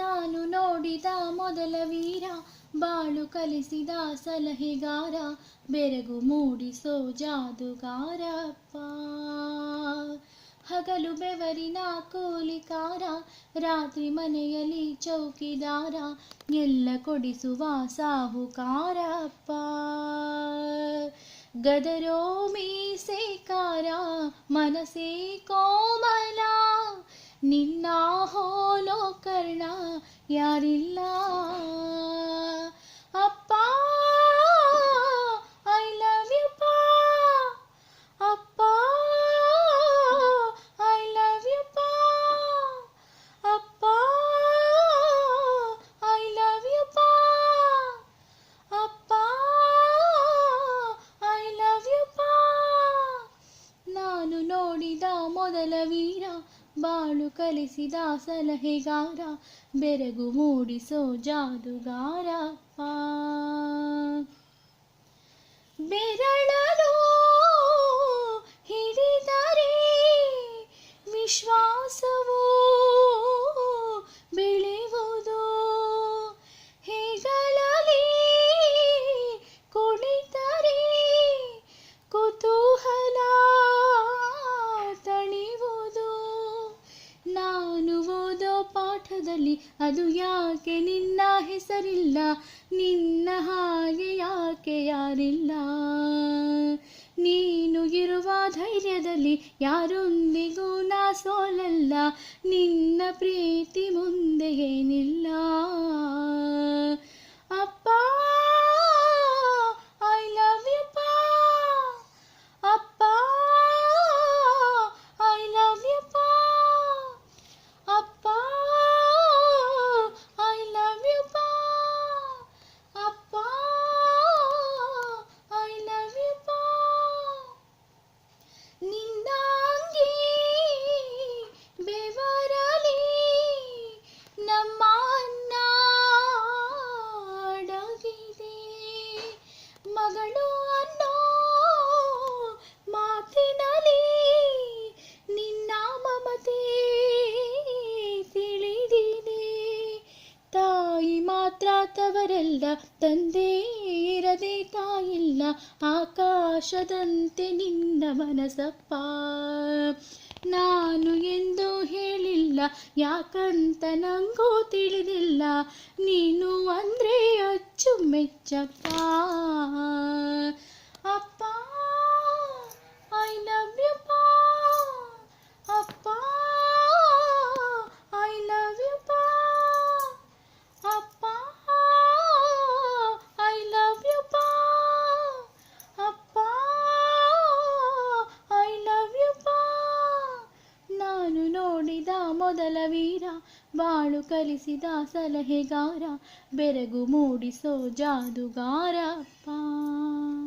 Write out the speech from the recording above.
ನಾನು ನೋಡಿದ ಮೊದಲ ವೀರ, ಬಾಳು ಕಲಿಸಿದ ಸಲಹೆಗಾರ, ಬೆರಗು ಮೂಡಿಸೋ ಜಾದುಗಾರಪ್ಪ. ಹಗಲು ಬೆವರಿನ ಕೂಲಿಕಾರ, ರಾತ್ರಿ ಮನೆಯಲ್ಲಿ ಚೌಕಿದಾರ, ಎಲ್ಲ ಕೊಡಿಸುವ ಸಾಹುಕಾರಪ್ಪ. ಗದರೋ ಮೀಸೆಕಾರ, ಮನಸೇ ಕೋಮಲ, ನಿನ್ನ ಹೋಲೋ ಕರ್ಣ ಯಾರಿಲ್ಲ. ಅಪ್ಪ ಐ ಲವ್ ಯು ಪಾ, ಅಪ್ಪ ಐ ಲವ್ ಯು ಪಾ, ಅಪ್ಪ ಐ ಲವ್ ಯು ಪಾ, ಅಪ್ಪ ಐ ಲವ್ ಯು ಪಾ. ನಾನು ನೋಡಿದ ಮೊದಲ ವೀರ, ಬಾಳು ಕಲಿಸಿದ ಸಲಹೆಗಾರ, ಬೆರಗು ಮೂಡಿಸೋ ಜಾದುಗಾರಪ್ಪ. ಬೆರಳಲು ಹಿಡಿದರೆ ವಿಶ್ವಾಸವು ಬೆಳೆಯುವುದು, ಹೆಗಲಲ್ಲಿ ಕುಳಿತರೆ ಕುತೂಹಲ ತಣಿವುದು. ನಾನು ಓದೋ ಪಾಠದಲ್ಲಿ ಅದು ಯಾಕೆ ನಿನ್ನ ಹೆಸರಿಲ್ಲ, ನಿನ್ನ ಹಾಗೆ ಯಾಕೆ ಯಾರಿಲ್ಲ. ನೀನು ಇರುವ ಧೈರ್ಯದಲ್ಲಿ ಯಾರೊಂದಿಗೂ ನಾ ಸೋಲಲ್ಲ, ನಿನ್ನ ಪ್ರೀತಿ ಮುಂದೆ ಏನಿಲ್ಲ. ಅಪ್ಪ ಐ ಲವ್ ಯು ಪಾ, ಅಪ್ಪ ಐ ಲವ್ ಯು ಪಾ, ಅಪ್ಪ ಐ ಲವ್ ಯು ಪಾ, ಅಪ್ಪ ಐ ಲವ್ ಯು ಪಾ. ನಿನ್ನ ಅಂಗಿ ಬೆವರಲಿ ನಮ್ಮ ಅನ್ನ ಅಡಗಿದೆ, ಮಗಳು ಅನ್ನೋ ಮಾತಿನಲ್ಲಿ ನಿನ್ನ ಮಮತೆ ತಿಳಿದಿದೆ. ತಾಯಿ ಮಾತ್ರ ತವರಲ್ಲ, ತಂದೆ ಇರದೆ ತಾಯಿಲ್ಲ, ಆಕಾಶದಂತೆ ನಿನ್ನ ಮನಸಪ್ಪ. ನಾನು ಎಂದು ಹೇಳಿಲ್ಲ, ಯಾಕಂತ ನಂಗೂ ತಿಳಿದಿಲ್ಲ, ನೀನು ಅಂದ್ರೆ ಅಚ್ಚುಮೆಚ್ಚಪ್ಪ. ಅಪ್ಪ ಐ ಲವ್ ಯು ಪಾ, ಅಪ್ಪ ಐ ಲವ್ ಯು ಪಾ, ಅಪ್ಪ ಐ ಲವ್ ಯು ಪಾ, ಅಪ್ಪ ಐ ಲವ್ ಯು ಪಾ. ನಾನು ನೋಡಿದ ಮೊದಲ ವೀರ, ಬಾಳು ಕಲಿಸಿದ ಸಲಹೆಗಾರ, ಬೆರಗು ಮೂಡಿಸೋ ಜಾದುಗಾರಪ್ಪ.